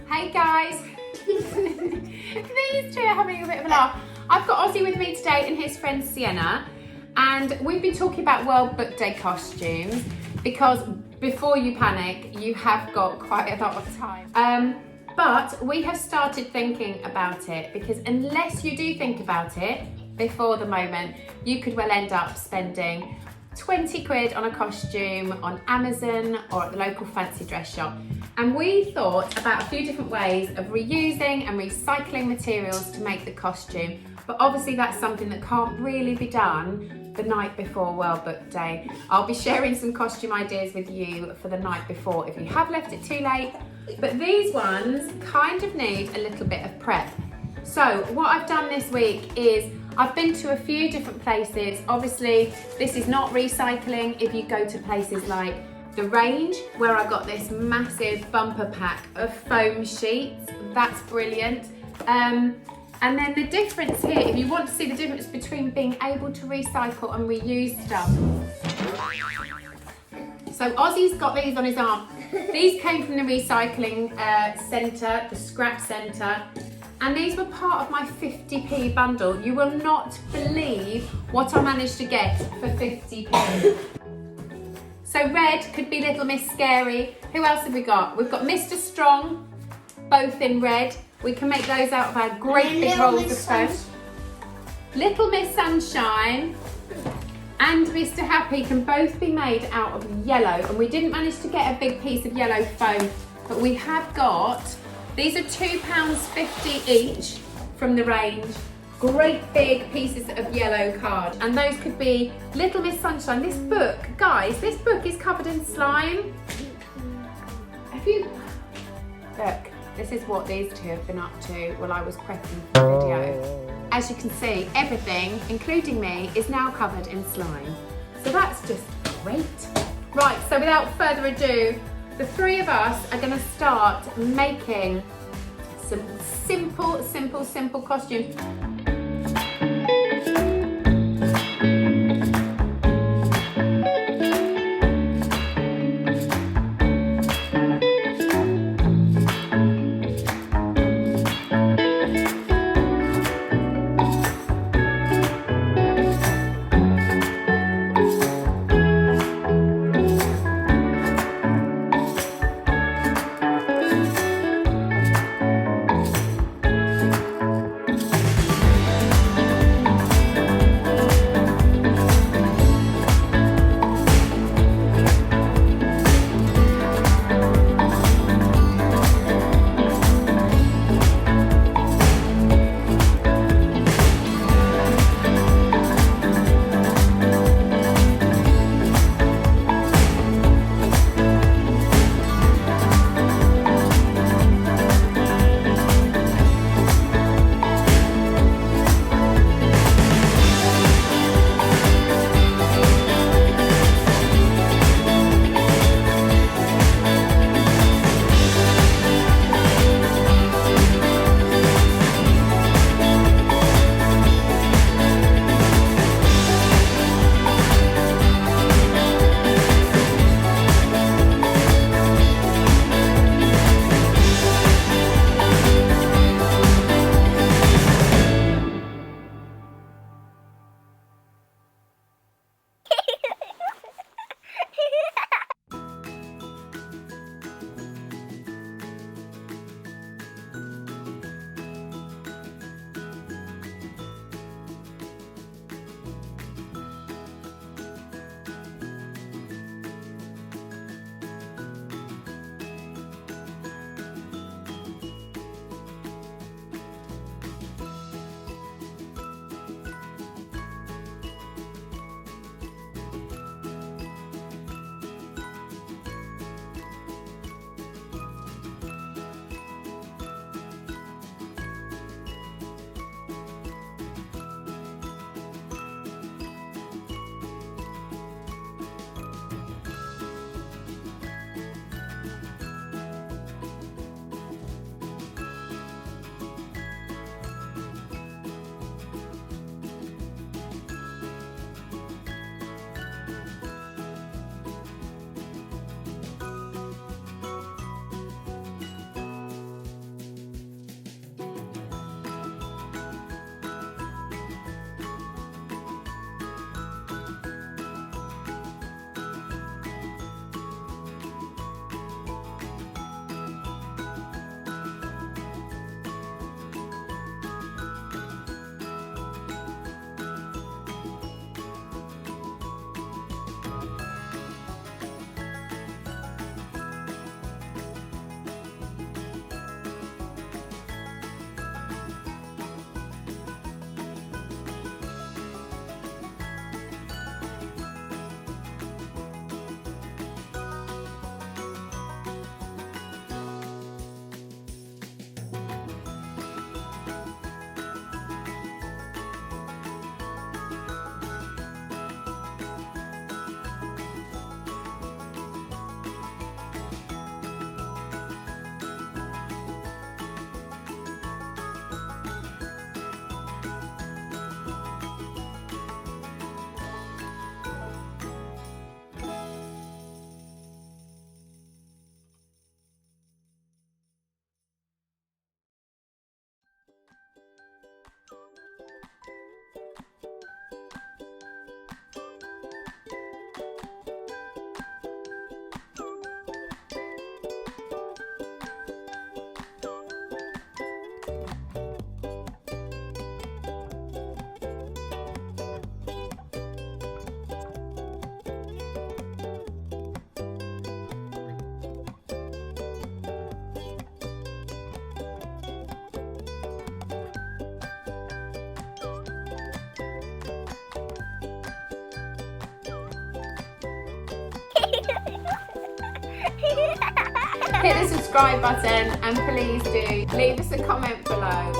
Hey guys! These two are having a bit of a laugh. I've got Ozzy with me today and his friend Siena, and we've been talking about World Book Day costumes because before you panic, you have got quite a lot of time. But we have started thinking about it because unless you do think about it before the moment, you could well end up spending 20 quid on a costume on Amazon or at the local fancy dress shop. And we thought about a few different ways of reusing and recycling materials to make the costume. But obviously that's something that can't really be done the night before World Book Day. I'll be sharing some costume ideas with you for the night before if you have left it too late. But these ones kind of need a little bit of prep. So what I've done this week is I've been to a few different places. Obviously, this is not recycling. If you go to places like the Range, where I got this massive bumper pack of foam sheets, that's brilliant. And then the difference here, if you want to see the difference between being able to recycle and reuse stuff. So Ozzy's got these on his arm. These came from the recycling centre, the scrap centre. And these were part of my 50p bundle. You will not believe what I managed to get for 50p. So red could be Little Miss Scary. Who else have we got? We've got Mr. Strong, both in red. We can make those out of our great big rolls of foam. Little Miss Sunshine and Mr. Happy can both be made out of yellow. And we didn't manage to get a big piece of yellow foam, but we have got, these are £2.50 each from the Range. Great big pieces of yellow card. And those could be Little Miss Sunshine. This book, guys, this book is covered in slime. Have you, look, this is what these two have been up to while I was prepping for the video. As you can see, everything, including me, is now covered in slime. So that's just great. Right, so without further ado, the three of us are gonna start making some simple costumes. hit the subscribe button and please do leave us a comment below.